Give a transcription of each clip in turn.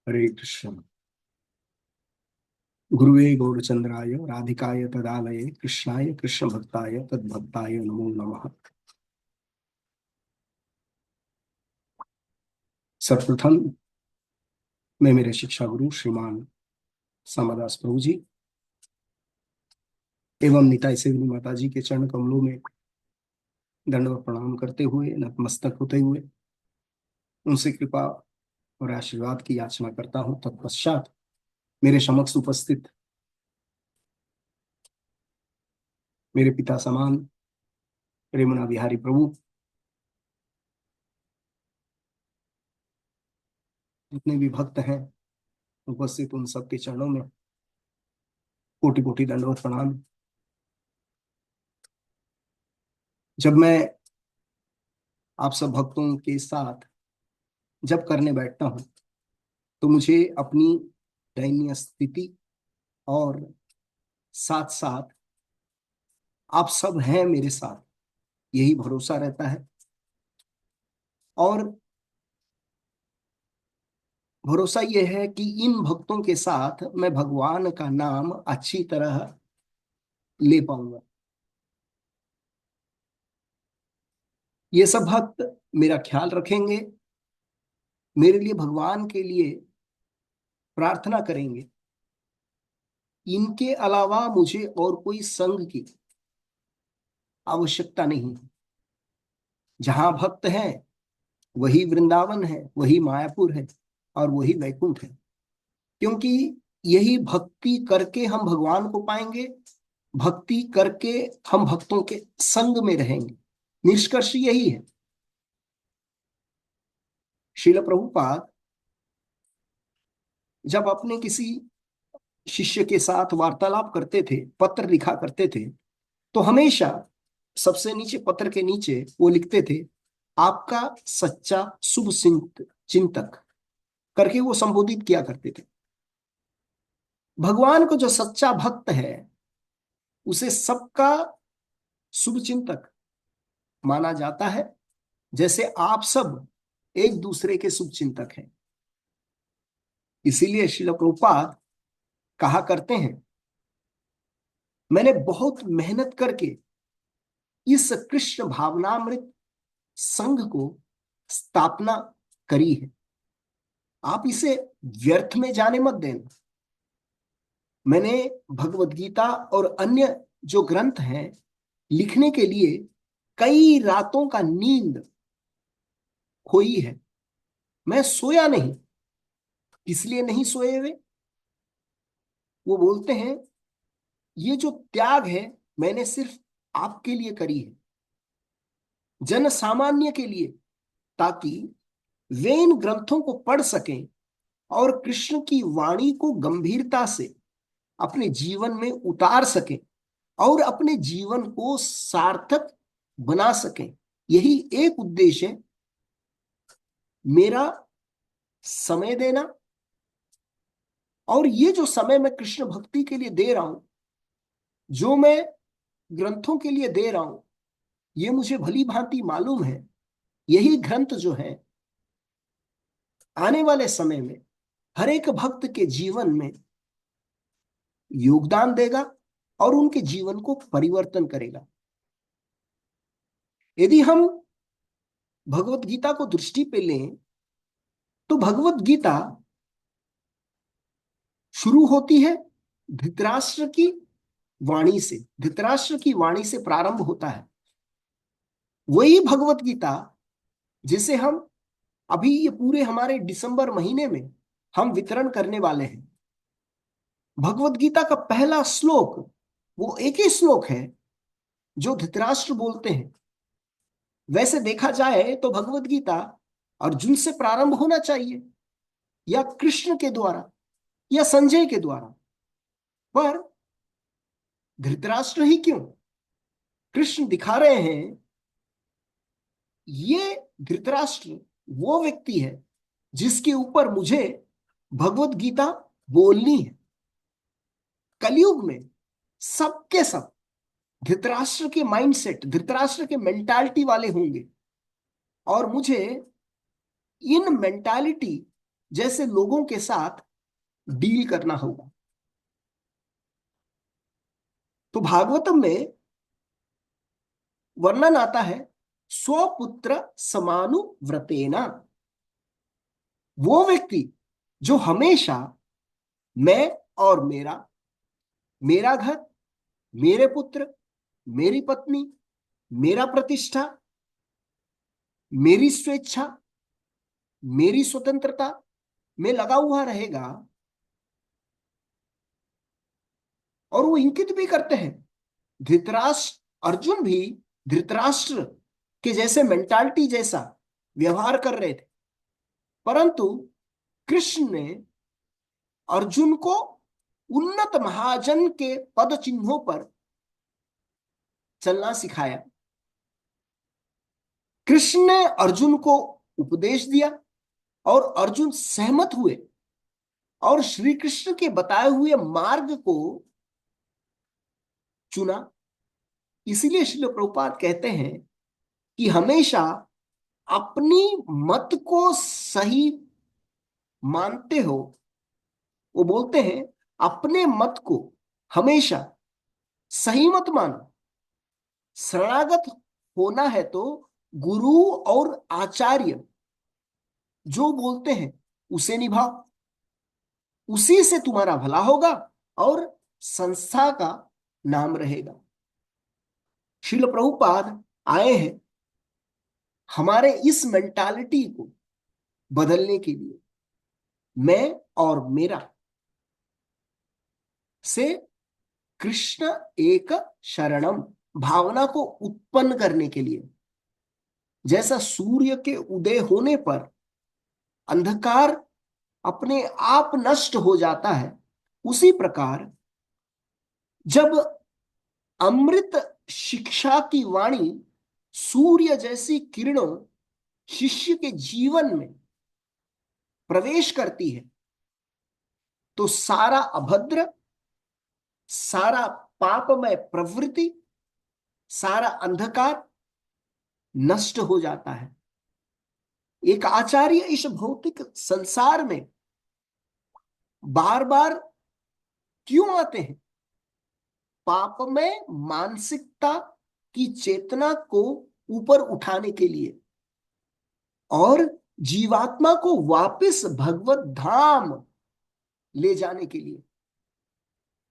हरे कृष्ण। गुरुवे गौरचंद्राय राधिकाय तदालये कृष्णाय कृष्ण भक्ताय तद्भक्ताय नमो नमः। सर्वप्रथम मैं मेरे शिक्षा गुरु श्रीमान श्यामादास प्रभु जी एवं निताई सेविनी माता जी के चरण कमलों में दंडवत प्रणाम करते हुए नतमस्तक होते हुए उनसे कृपा और आशीर्वाद की याचना करता हूँ। तत्पश्चात मेरे समक्ष उपस्थित मेरे पिता समान रेमुना बिहारी प्रभु, जितने भी भक्त हैं उपस्थित, उन सबके चरणों में कोटि कोटि दंडवत प्रणाम। जब मैं आप सब भक्तों के साथ जब करने बैठता हूं तो मुझे अपनी दयनीय स्थिति और साथ साथ आप सब हैं मेरे साथ, यही भरोसा रहता है। और भरोसा यह है कि इन भक्तों के साथ मैं भगवान का नाम अच्छी तरह ले पाऊंगा। ये सब भक्त मेरा ख्याल रखेंगे, मेरे लिए भगवान के लिए प्रार्थना करेंगे। इनके अलावा मुझे और कोई संग की आवश्यकता नहीं है। जहां भक्त हैं वही वृंदावन है, वही मायापुर है और वही वैकुंठ है। क्योंकि यही भक्ति करके हम भगवान को पाएंगे, भक्ति करके हम भक्तों के संग में रहेंगे। निष्कर्ष यही है। श्रील प्रभुपाद जब अपने किसी शिष्य के साथ वार्तालाप करते थे, पत्र लिखा करते थे, तो हमेशा सबसे नीचे, पत्र के नीचे वो लिखते थे, आपका सच्चा शुभ चिंतक करके वो संबोधित किया करते थे। भगवान को जो सच्चा भक्त है उसे सबका शुभ चिंतक माना जाता है, जैसे आप सब एक दूसरे के शुभ चिंतक हैं। इसीलिए श्रील प्रभुपाद कहा करते हैं, मैंने बहुत मेहनत करके इस कृष्ण भावनामृत संघ को स्थापना करी है, आप इसे व्यर्थ में जाने मत देना। मैंने भगवत गीता और अन्य जो ग्रंथ हैं लिखने के लिए कई रातों का नींद खोई है। मैं सोया नहीं। इसलिए नहीं सोए हुए, वो बोलते हैं, ये जो त्याग है मैंने सिर्फ आपके लिए करी है, जन सामान्य के लिए, ताकि वे इन ग्रंथों को पढ़ सकें और कृष्ण की वाणी को गंभीरता से अपने जीवन में उतार सकें और अपने जीवन को सार्थक बना सकें। यही एक उद्देश्य है मेरा, समय देना। और ये जो समय मैं कृष्ण भक्ति के लिए दे रहा हूं, जो मैं ग्रंथों के लिए दे रहा हूं, ये मुझे भली भांति मालूम है, यही ग्रंथ जो है आने वाले समय में हर एक भक्त के जीवन में योगदान देगा और उनके जीवन को परिवर्तन करेगा। यदि हम भगवत गीता को दृष्टि पे लें तो भगवत गीता शुरू होती है धृतराष्ट्र की वाणी से, धृतराष्ट्र की वाणी से प्रारंभ होता है। वही भगवत गीता जिसे हम अभी ये पूरे हमारे दिसंबर महीने में हम वितरण करने वाले हैं। भगवत गीता का पहला श्लोक वो एक ही श्लोक है जो धृतराष्ट्र बोलते हैं। वैसे देखा जाए तो भगवत गीता अर्जुन से प्रारंभ होना चाहिए, या कृष्ण के द्वारा, या संजय के द्वारा, पर धृतराष्ट्र ही क्यों? कृष्ण दिखा रहे हैं ये धृतराष्ट्र वो व्यक्ति है जिसके ऊपर मुझे भगवत गीता बोलनी है। कलयुग में सबके सब धृतराष्ट्र के माइंडसेट, धृतराष्ट्र के मेंटालिटी वाले होंगे, और मुझे इन मेंटालिटी जैसे लोगों के साथ डील करना होगा। तो भागवतम में वर्णन आता है, स्वपुत्र समानुव्रतेना, वो व्यक्ति जो हमेशा मैं और मेरा, मेरा घर, मेरे पुत्र, मेरी पत्नी, मेरा प्रतिष्ठा, मेरी स्वेच्छा, मेरी स्वतंत्रता में लगा हुआ रहेगा। और वो इंकित भी करते हैं, धृतराष्ट्र अर्जुन भी धृतराष्ट्र के जैसे मेंटालिटी जैसा व्यवहार कर रहे थे, परंतु कृष्ण ने अर्जुन को उन्नत महाजन के पद चिन्हों पर चलना सिखाया। कृष्ण ने अर्जुन को उपदेश दिया और अर्जुन सहमत हुए और श्री कृष्ण के बताए हुए मार्ग को चुना। इसीलिए श्रील प्रभुपाद कहते हैं कि हमेशा अपनी मत को सही मानते हो। वो बोलते हैं अपने मत को हमेशा सही मत मानो। शरणागत होना है तो गुरु और आचार्य जो बोलते हैं उसे निभाओ, उसी से तुम्हारा भला होगा और संस्था का नाम रहेगा। श्रील प्रभुपाद आए हैं हमारे इस मेंटालिटी को बदलने के लिए। मैं और मेरा से कृष्ण एक शरणम भावना को उत्पन्न करने के लिए, जैसा सूर्य के उदय होने पर अंधकार अपने आप नष्ट हो जाता है, उसी प्रकार जब अमृत शिक्षा की वाणी सूर्य जैसी किरणों शिष्य के जीवन में प्रवेश करती है, तो सारा अभद्र, सारा पापमय प्रवृत्ति, सारा अंधकार नष्ट हो जाता है। एक आचार्य इस भौतिक संसार में बार बार क्यों आते हैं? पाप में मानसिकता की चेतना को ऊपर उठाने के लिए और जीवात्मा को वापस भगवत धाम ले जाने के लिए।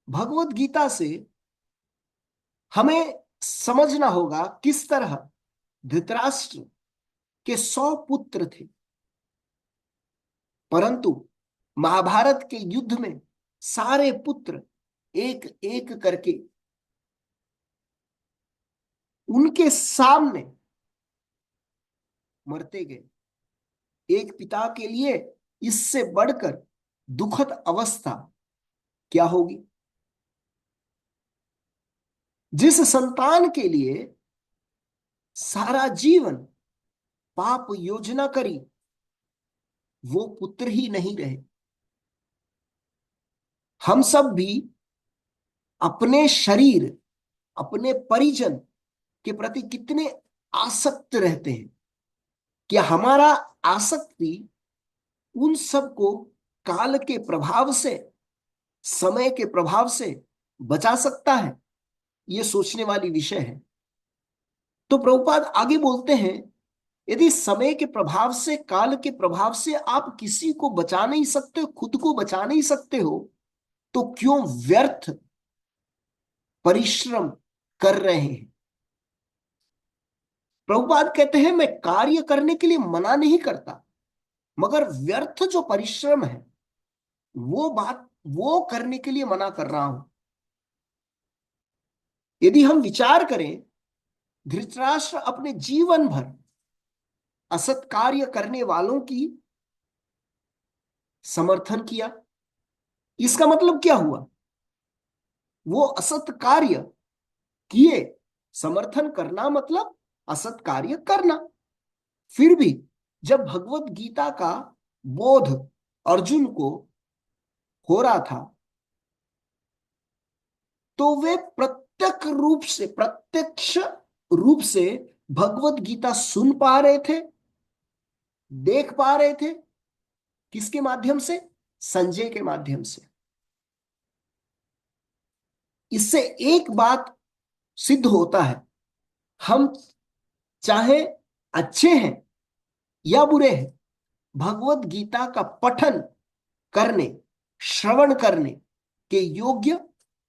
भगवत गीता से हमें समझना होगा किस तरह धृतराष्ट्र के 100 पुत्र थे, परंतु महाभारत के युद्ध में सारे पुत्र एक एक करके उनके सामने मरते गए। एक पिता के लिए इससे बढ़कर दुखद अवस्था क्या होगी? जिस संतान के लिए सारा जीवन पाप योजना करी, वो पुत्र ही नहीं रहे। हम सब भी अपने शरीर, अपने परिजन के प्रति कितने आसक्त रहते हैं। क्या हमारा आसक्ति उन सब को काल के प्रभाव से, समय के प्रभाव से बचा सकता है? यह सोचने वाली विषय है। तो प्रभुपाद आगे बोलते हैं, यदि समय के प्रभाव से, काल के प्रभाव से आप किसी को बचा नहीं सकते, खुद को बचा नहीं सकते हो, तो क्यों व्यर्थ परिश्रम कर रहे हैं? प्रभुपाद कहते हैं, मैं कार्य करने के लिए मना नहीं करता, मगर व्यर्थ जो परिश्रम है वो करने के लिए मना कर रहा हूं। यदि हम विचार करें, धृतराष्ट्र अपने जीवन भर असत कार्य करने वालों की समर्थन किया। इसका मतलब क्या हुआ? वो असत कार्य किए, समर्थन करना मतलब असत कार्य करना। फिर भी जब भगवत गीता का बोध अर्जुन को हो रहा था, तो वे प्रत्यक्ष रूप से भगवत गीता सुन पा रहे थे, देख पा रहे थे किसके माध्यम से? संजय के माध्यम से। इससे एक बात सिद्ध होता है, हम चाहे अच्छे हैं या बुरे हैं, भगवत गीता का पठन करने, श्रवण करने के योग्य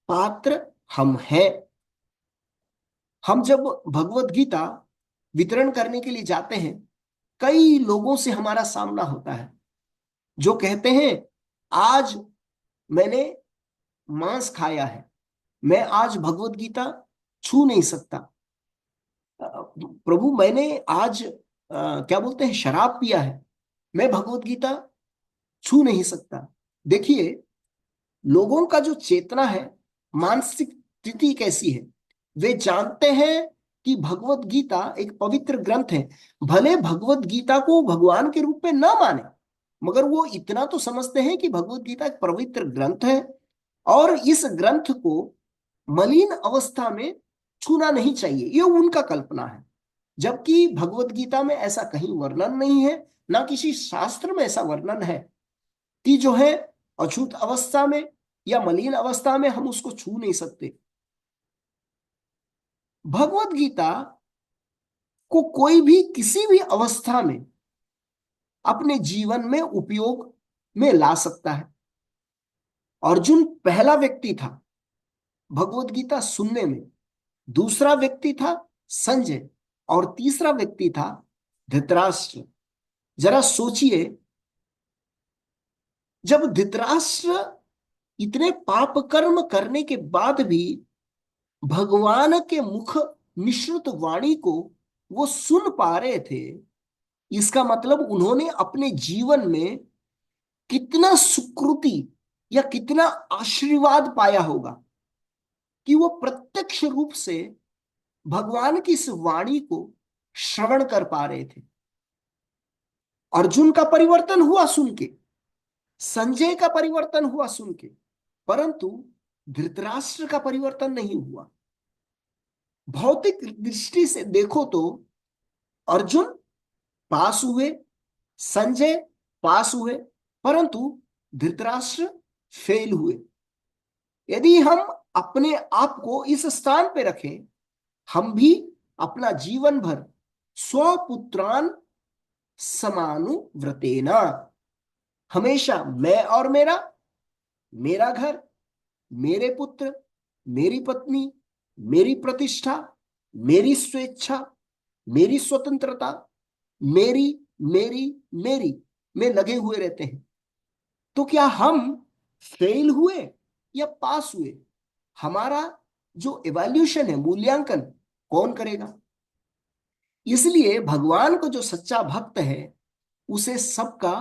पात्र हम हैं। हम जब भगवत गीता वितरण करने के लिए जाते हैं, कई लोगों से हमारा सामना होता है जो कहते हैं, आज मैंने मांस खाया है, मैं आज भगवत गीता छू नहीं सकता। प्रभु मैंने आज क्या बोलते हैं, शराब पिया है, मैं भगवत गीता छू नहीं सकता। देखिए, लोगों का जो चेतना है, मानसिक स्थिति कैसी है, वे जानते हैं कि भगवत गीता एक पवित्र ग्रंथ है। भले भगवत गीता को भगवान के रूप में ना माने, मगर वो इतना तो समझते हैं कि भगवत गीता एक पवित्र ग्रंथ है और इस ग्रंथ को मलिन अवस्था में छूना नहीं चाहिए, ये उनका कल्पना है। जबकि भगवत गीता में ऐसा कहीं वर्णन नहीं है, ना किसी शास्त्र में ऐसा वर्णन है कि जो है अछूत अवस्था में या मलिन अवस्था में हम उसको छू नहीं सकते। भगवत गीता को कोई भी किसी भी अवस्था में अपने जीवन में उपयोग में ला सकता है। अर्जुन पहला व्यक्ति था भगवत गीता सुनने में, दूसरा व्यक्ति था संजय, और तीसरा व्यक्ति था धृतराष्ट्र। जरा सोचिए, जब धृतराष्ट्र इतने पाप कर्म करने के बाद भी भगवान के मुख निश्रुत वाणी को वो सुन पा रहे थे, इसका मतलब उन्होंने अपने जीवन में कितना सुकृति या कितना आशीर्वाद पाया होगा कि वो प्रत्यक्ष रूप से भगवान की इस वाणी को श्रवण कर पा रहे थे। अर्जुन का परिवर्तन हुआ सुन के, संजय का परिवर्तन हुआ सुन के, परंतु धृतराष्ट्र का परिवर्तन नहीं हुआ। भौतिक दृष्टि से देखो तो अर्जुन पास हुए, संजय पास हुए, परंतु धृतराष्ट्र फेल हुए। यदि हम अपने आप को इस स्थान पे रखें, हम भी अपना जीवन भर स्वपुत्रान समानुव्रतेना, हमेशा मैं और मेरा, मेरा घर, मेरे पुत्र, मेरी पत्नी, मेरी प्रतिष्ठा, मेरी स्वेच्छा, मेरी स्वतंत्रता, मेरी मेरी मेरी में लगे हुए रहते हैं। तो क्या हम फेल हुए या पास हुए? हमारा जो इवैल्यूएशन है, मूल्यांकन कौन करेगा? इसलिए भगवान को जो सच्चा भक्त है उसे सबका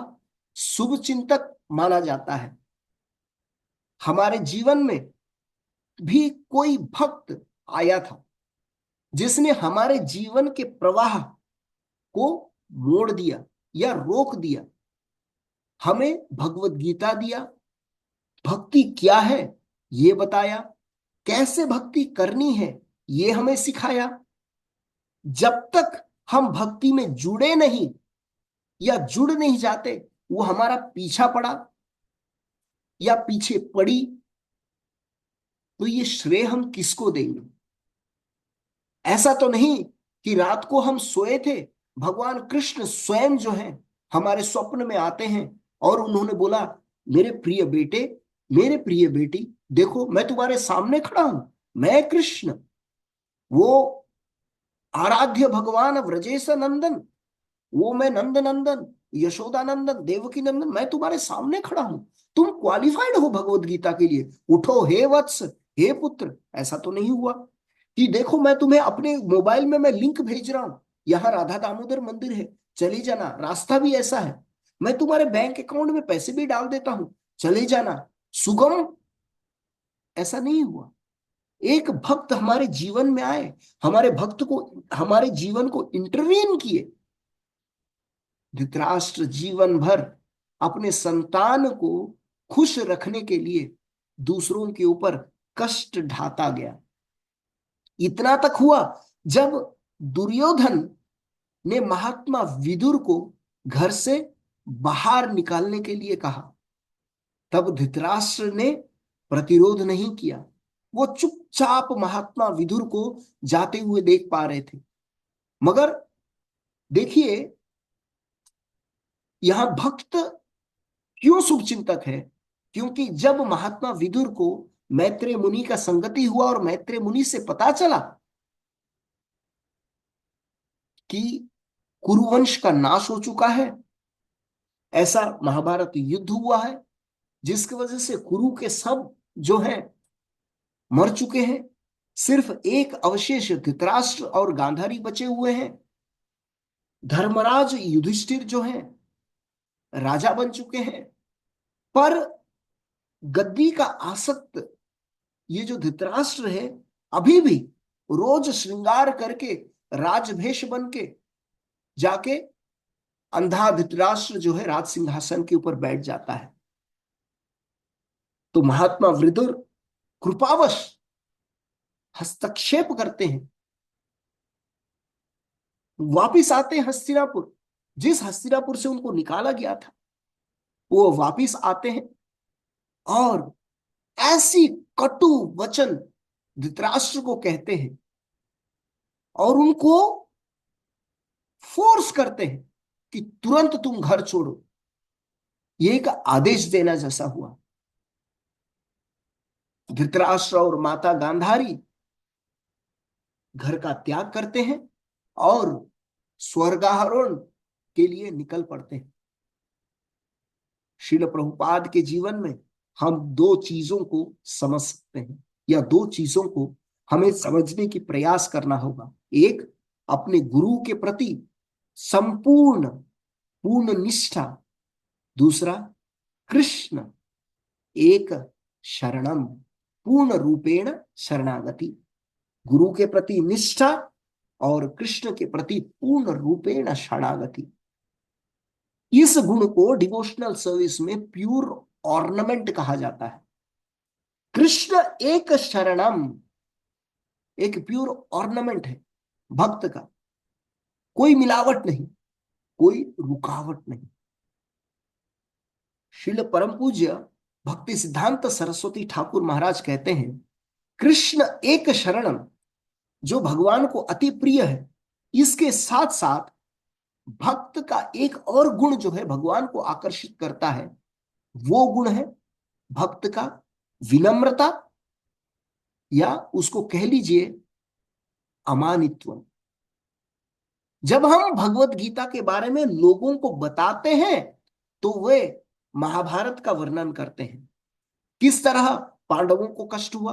शुभ चिंतक माना जाता है। हमारे जीवन में भी कोई भक्त आया था जिसने हमारे जीवन के प्रवाह को मोड़ दिया या रोक दिया, हमें भगवत गीता दिया, भक्ति क्या है ये बताया, कैसे भक्ति करनी है ये हमें सिखाया। जब तक हम भक्ति में जुड़े नहीं या जुड़ नहीं जाते, वो हमारा पीछा पड़ा या पीछे पड़ी, तो ये श्रेय हम किसको देंगे? ऐसा तो नहीं कि रात को हम सोए थे, भगवान कृष्ण स्वयं जो है हमारे स्वप्न में आते हैं और उन्होंने बोला, मेरे प्रिय बेटे, मेरे प्रिय बेटी, देखो मैं तुम्हारे सामने खड़ा हूं, मैं कृष्ण, वो आराध्य भगवान व्रजेश नंदन, वो मैं नंद नंदन, यशोदा नंदन, देवकी नंदन, मैं तुम्हारे सामने खड़ा हूं, तुम क्वालिफाइड हो भगवत गीता के लिए, उठो हे वत्स, हे पुत्र। ऐसा तो नहीं हुआ कि देखो मैं तुम्हें अपने मोबाइल में मैं लिंक भेज रहा हूं, यहाँ राधा दामोदर मंदिर है, चले जाना, रास्ता भी ऐसा है, मैं तुम्हारे बैंक अकाउंट में पैसे भी डाल देता हूं, चले जाना, सुगम। ऐसा नहीं हुआ। एक भक्त हमारे जीवन में आए, हमारे भक्त को, हमारे जीवन को इंटरवीन किए। धृतराष्ट्र जीवन भर अपने संतान को खुश रखने के लिए दूसरों के ऊपर कष्ट ढाता गया। इतना तक हुआ जब दुर्योधन ने महात्मा विदुर को घर से बाहर निकालने के लिए कहा, तब धृतराष्ट्र ने प्रतिरोध नहीं किया। वो चुपचाप महात्मा विदुर को जाते हुए देख पा रहे थे। मगर देखिए, यहां भक्त क्यों शुभचिंतक है? क्योंकि जब महात्मा विदुर को मैत्रेय मुनि का संगति हुआ और मैत्रेय मुनि से पता चला कि कुरुवंश का नाश हो चुका है, ऐसा महाभारत युद्ध हुआ है जिसकी वजह से कुरु के सब जो हैं मर चुके हैं, सिर्फ एक अवशेष धृतराष्ट्र और गांधारी बचे हुए हैं, धर्मराज युधिष्ठिर जो हैं राजा बन चुके हैं, पर गद्दी का आसक्त ये जो धृतराष्ट्र है अभी भी रोज श्रृंगार करके राजभेष बन के जाके अंधा धृतराष्ट्र जो है राज सिंहासन के ऊपर बैठ जाता है। तो महात्मा विदुर कृपावश हस्तक्षेप करते हैं, वापिस आते हैं हस्तिनापुर, जिस हस्तिनापुर से उनको निकाला गया था वो वापिस आते हैं और ऐसी कटु वचन धृतराष्ट्र को कहते हैं और उनको फोर्स करते हैं कि तुरंत तुम घर छोड़ो। ये एक आदेश देना जैसा हुआ। धृतराष्ट्र और माता गांधारी घर का त्याग करते हैं और स्वर्गारोहण के लिए निकल पड़ते हैं। श्रील प्रभुपाद के जीवन में हम दो चीजों को समझ सकते हैं, या दो चीजों को हमें समझने की प्रयास करना होगा। एक, अपने गुरु के प्रति संपूर्ण पूर्ण निष्ठा। दूसरा, कृष्ण एक शरणम, पूर्ण रूपेण शरणागति। गुरु के प्रति निष्ठा और कृष्ण के प्रति पूर्ण रूपेण शरणागति। इस गुण को डिवोशनल सर्विस में प्योर ऑर्नामेंट कहा जाता है। कृष्ण एक शरणम एक प्योर ऑर्नामेंट है भक्त का, कोई मिलावट नहीं, कोई रुकावट नहीं। श्रील परम पूज्य भक्ति सिद्धांत सरस्वती ठाकुर महाराज कहते हैं, कृष्ण एक शरणम जो भगवान को अति प्रिय है, इसके साथ साथ भक्त का एक और गुण जो है भगवान को आकर्षित करता है, वो गुण है भक्त का विनम्रता, या उसको कह लीजिए अमानित्व। जब हम भगवत गीता के बारे में लोगों को बताते हैं तो वे महाभारत का वर्णन करते हैं, किस तरह पांडवों को कष्ट हुआ,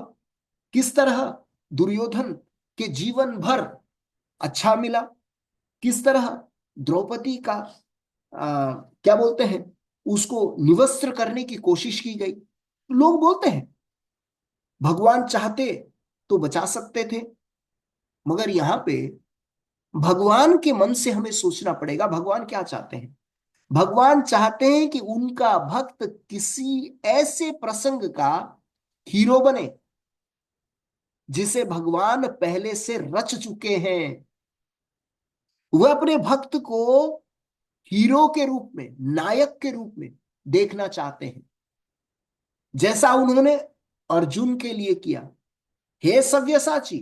किस तरह दुर्योधन के जीवन भर अच्छा मिला, किस तरह द्रौपदी का क्या बोलते हैं उसको निवस्त्र करने की कोशिश की गई। लोग बोलते हैं भगवान चाहते तो बचा सकते थे, मगर यहां पे भगवान के मन से हमें सोचना पड़ेगा भगवान क्या चाहते हैं। भगवान चाहते हैं कि उनका भक्त किसी ऐसे प्रसंग का हीरो बने जिसे भगवान पहले से रच चुके हैं। वह अपने भक्त को हीरो के रूप में, नायक के रूप में देखना चाहते हैं, जैसा उन्होंने अर्जुन के लिए किया। हे सव्यसाची,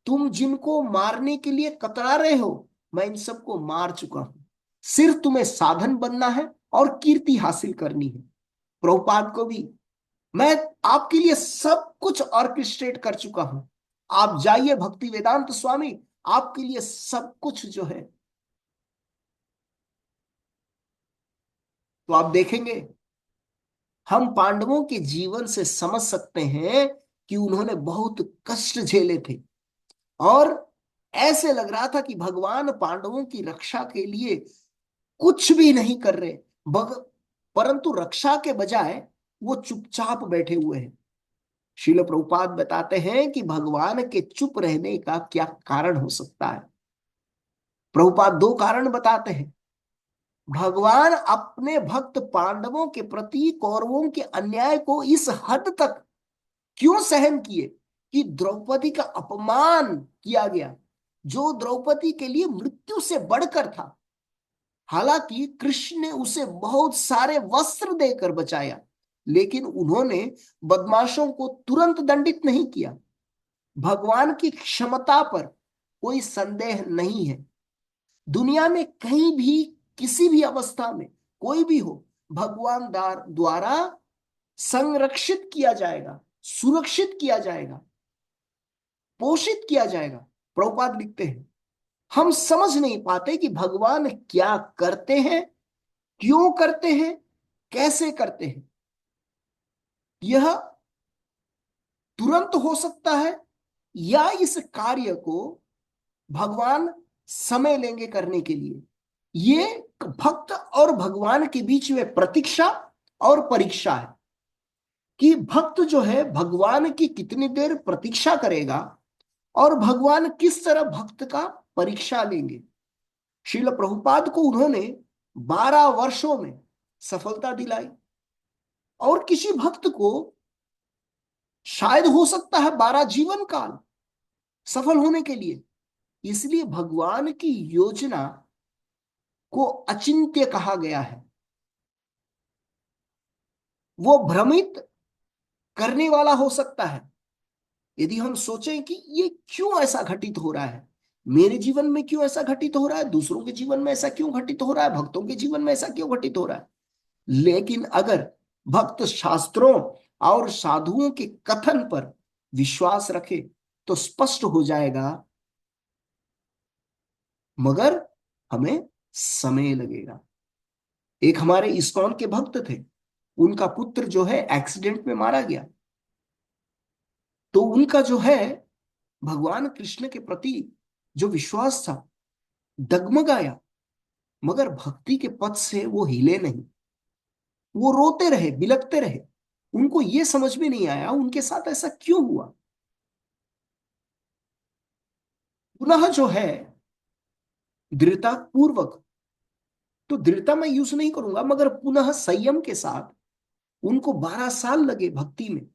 तुम जिनको मारने के लिए कतरा रहे हो, मैं इन सबको मार चुका हूं, सिर्फ तुम्हें साधन बनना है और कीर्ति हासिल करनी है। प्रभुपाद को भी, मैं आपके लिए सब कुछ ऑर्केस्ट्रेट कर चुका हूं, आप जाइए भक्ति वेदांत स्वामी, आपके लिए सब कुछ जो है। तो आप देखेंगे हम पांडवों के जीवन से समझ सकते हैं कि उन्होंने बहुत कष्ट झेले थे और ऐसे लग रहा था कि भगवान पांडवों की रक्षा के लिए कुछ भी नहीं कर रहे, परंतु रक्षा के बजाय वो चुपचाप बैठे हुए हैं। श्रील प्रभुपाद बताते हैं कि भगवान के चुप रहने का क्या कारण हो सकता है। प्रभुपाद दो कारण बताते हैं। भगवान अपने भक्त पांडवों के प्रति कौरवों के अन्याय को इस हद तक क्यों सहन किए कि द्रौपदी का अपमान किया गया, जो द्रौपदी के लिए मृत्यु से बढ़कर था। हालांकि कृष्ण ने उसे बहुत सारे वस्त्र देकर बचाया, लेकिन उन्होंने बदमाशों को तुरंत दंडित नहीं किया। भगवान की क्षमता पर कोई संदेह नहीं है। दुनिया में कहीं भी, किसी भी अवस्था में कोई भी हो, भगवान द्वारा संरक्षित किया जाएगा, सुरक्षित किया जाएगा, पोषित किया जाएगा। प्रभुपाद लिखते हैं, हम समझ नहीं पाते कि भगवान क्या करते हैं, क्यों करते हैं, कैसे करते हैं। यह तुरंत हो सकता है या इस कार्य को भगवान समय लेंगे करने के लिए। ये भक्त और भगवान के बीच में प्रतीक्षा और परीक्षा है कि भक्त जो है भगवान की कितनी देर प्रतीक्षा करेगा और भगवान किस तरह भक्त का परीक्षा लेंगे। श्रील प्रभुपाद को उन्होंने 12 वर्षों में सफलता दिलाई, और किसी भक्त को शायद हो सकता है 12 जीवन काल सफल होने के लिए। इसलिए भगवान की योजना को अचिंत्य कहा गया है। वो भ्रमित करने वाला हो सकता है। यदि हम सोचें कि ये क्यों ऐसा घटित हो रहा है, मेरे जीवन में क्यों ऐसा घटित हो रहा है, दूसरों के जीवन में ऐसा क्यों घटित हो रहा है, भक्तों के जीवन में ऐसा क्यों घटित हो रहा है। लेकिन अगर भक्त शास्त्रों और साधुओं के कथन पर विश्वास रखे तो स्पष्ट हो जाएगा, मगर हमें समय लगेगा। एक हमारे इस्कॉन के भक्त थे, उनका पुत्र जो है एक्सीडेंट में मारा गया, तो उनका जो है भगवान कृष्ण के प्रति जो विश्वास था डगमगाया, मगर भक्ति के पथ से वो हिले नहीं। वो रोते रहे, बिलखते रहे। उनको ये समझ में नहीं आया उनके साथ ऐसा क्यों हुआ। पुनः जो है दृढ़ता पूर्वक, तो दृढ़ता मैं यूज नहीं करूंगा, मगर पुनः संयम के साथ उनको 12 साल लगे भक्ति में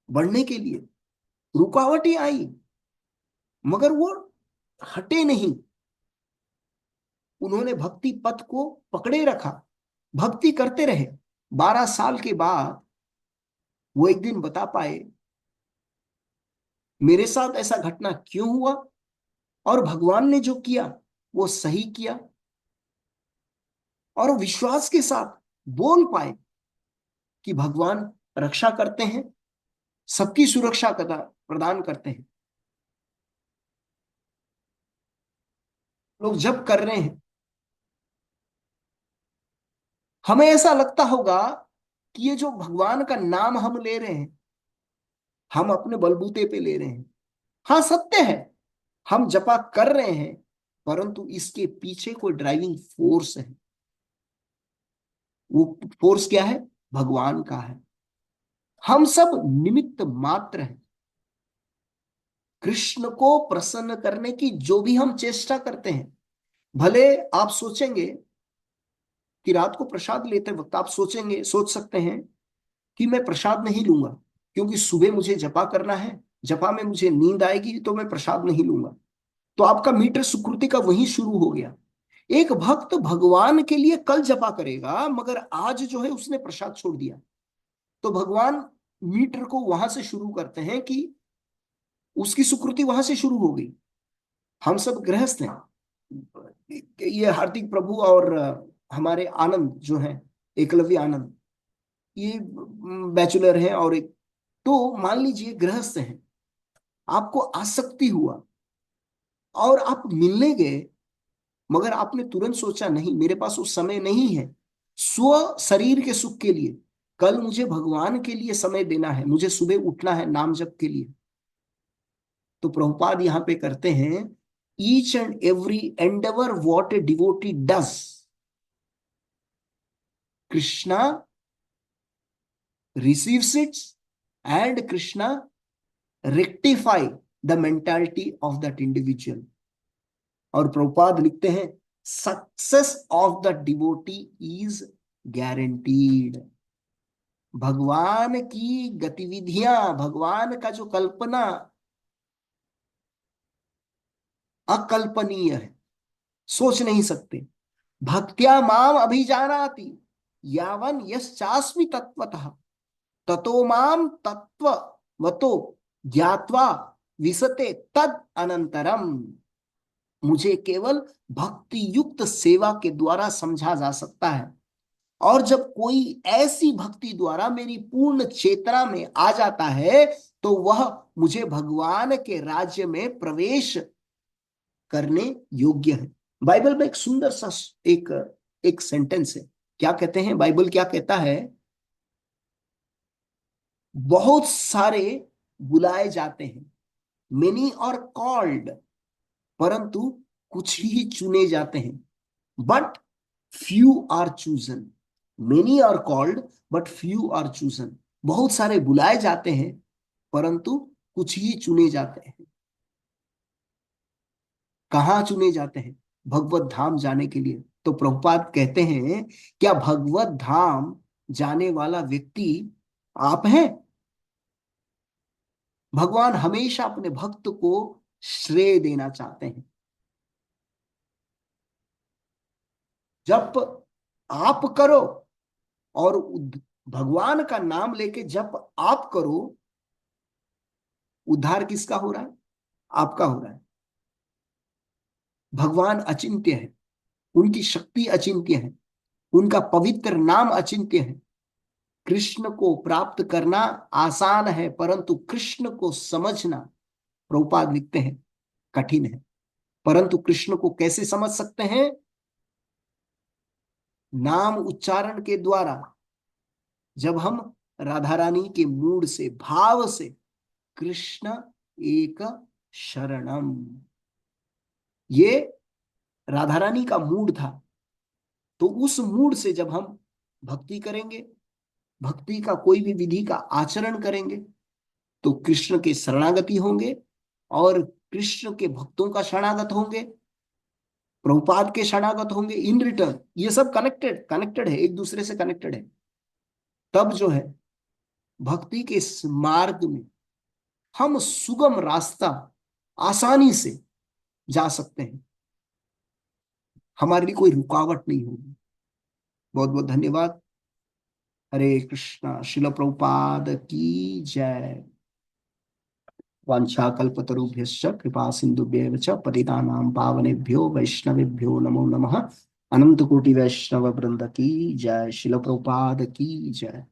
बढ़ने के लिए। रुकावटें आई मगर वो हटे नहीं, उन्होंने भक्ति पथ को पकड़े रखा, भक्ति करते रहे। 12 साल के बाद वो एक दिन बता पाए मेरे साथ ऐसा घटना क्यों हुआ, और भगवान ने जो किया वो सही किया, और विश्वास के साथ बोल पाए कि भगवान रक्षा करते हैं, सबकी सुरक्षा प्रदान करते हैं। लोग जब कर रहे हैं, हमें ऐसा लगता होगा कि ये जो भगवान का नाम हम ले रहे हैं, हम अपने बलबूते पे ले रहे हैं। हाँ, सत्य है, हम जपा कर रहे हैं, परंतु इसके पीछे कोई ड्राइविंग फोर्स है। वो फोर्स क्या है? भगवान का है। हम सब निमित्त मात्र हैं। कृष्ण को प्रसन्न करने की जो भी हम चेष्टा करते हैं, भले आप सोचेंगे कि रात को प्रसाद लेते वक्त आप सोच सकते हैं कि मैं प्रसाद नहीं लूंगा क्योंकि सुबह मुझे जपा करना है, जपा में मुझे नींद आएगी तो मैं प्रसाद नहीं लूंगा। तो आपका मीटर सुकृति का वहीं शुरू हो गया। एक भक्त भगवान के लिए कल जपा करेगा, मगर आज जो है उसने प्रसाद छोड़ दिया, तो भगवान मीटर को वहां से शुरू करते हैं कि उसकी सुकृति वहां से शुरू हो गई। हम सब गृहस्थ हैं। ये हार्दिक प्रभु और हमारे आनंद जो है, एकलव्य आनंद, ये बैचलर है, और एक, तो मान लीजिए गृहस्थ हैं, आपको आसक्ति हुआ और आप मिलने गए, मगर आपने तुरंत सोचा नहीं मेरे पास उस समय नहीं है स्व शरीर के सुख के लिए, कल मुझे भगवान के लिए समय देना है, मुझे सुबह उठना है नाम जप के लिए। तो प्रभुपाद यहां पे करते हैं, each and every Endeavour what a devotee does, Krishna receives it and Krishna rectify the mentality of that individual. और प्रभुपाद लिखते हैं, success of the devotee is guaranteed. भगवान की गतिविधियां, भगवान का जो कल्पना अकल्पनीय है, सोच नहीं सकते। भक्त्या माम अभिजानाति यावन यश्चास्मि तत्वतः ततो माम तत्ववतो ज्ञात्वा विसते तद अनंतरम। मुझे केवल भक्ति युक्त सेवा के द्वारा समझा जा सकता है, और जब कोई ऐसी भक्ति द्वारा मेरी पूर्ण चेतना में आ जाता है तो वह मुझे भगवान के राज्य में प्रवेश करने योग्य है। बाइबल में एक सुंदर सा एक एक सेंटेंस है। क्या कहते हैं, बाइबल क्या कहता है? बहुत सारे बुलाए जाते हैं, मेनी और कॉल्ड, परंतु कुछ ही चुने जाते हैं। But few are chosen. Many are called but few are chosen. बहुत सारे बुलाए जाते हैं परंतु कुछ ही चुने जाते हैं। कहाँ चुने जाते हैं? भगवत धाम जाने के लिए। तो प्रभुपाद कहते हैं, क्या भगवत धाम जाने वाला व्यक्ति आप हैं? भगवान हमेशा अपने भक्त को श्रेय देना चाहते हैं। जब आप करो, और भगवान का नाम लेके जब आप करो, उद्धार किसका हो रहा है? आपका हो रहा है। भगवान अचिंत्य है, उनकी शक्ति अचिंत्य है, उनका पवित्र नाम अचिंत्य है। कृष्ण को प्राप्त करना आसान है, परंतु कृष्ण को समझना, प्रभुपाद लिखते हैं, कठिन है। परंतु कृष्ण को कैसे समझ सकते हैं? नाम उच्चारण के द्वारा। जब हम राधा रानी के मूड से, भाव से, कृष्ण एक शरणम, ये राधा रानी का मूड था। तो उस मूड से जब हम भक्ति करेंगे, भक्ति का कोई भी विधि का आचरण करेंगे, तो कृष्ण के शरणागति होंगे, और कृष्ण के भक्तों का शरणागत होंगे, प्रभुपाद के शरणागत होंगे इन रिटर्न। ये सब कनेक्टेड कनेक्टेड है, एक दूसरे से कनेक्टेड है। तब जो है भक्ति के इस मार्ग में हम सुगम रास्ता आसानी से जा सकते हैं, हमारे लिए कोई रुकावट नहीं होगी। बहुत बहुत धन्यवाद। हरे कृष्णा। शिल प्रभुपाद की जय। वाञ्छाकल्पतरुभ्यश्च कृपा सिन्धुभ्येव च पतितानां पावनेभ्यो वैष्णवेभ्यो नमो नमः। अनंत कोटि वैष्णव वृंद की जय। शिल प्रभुपाद की जय।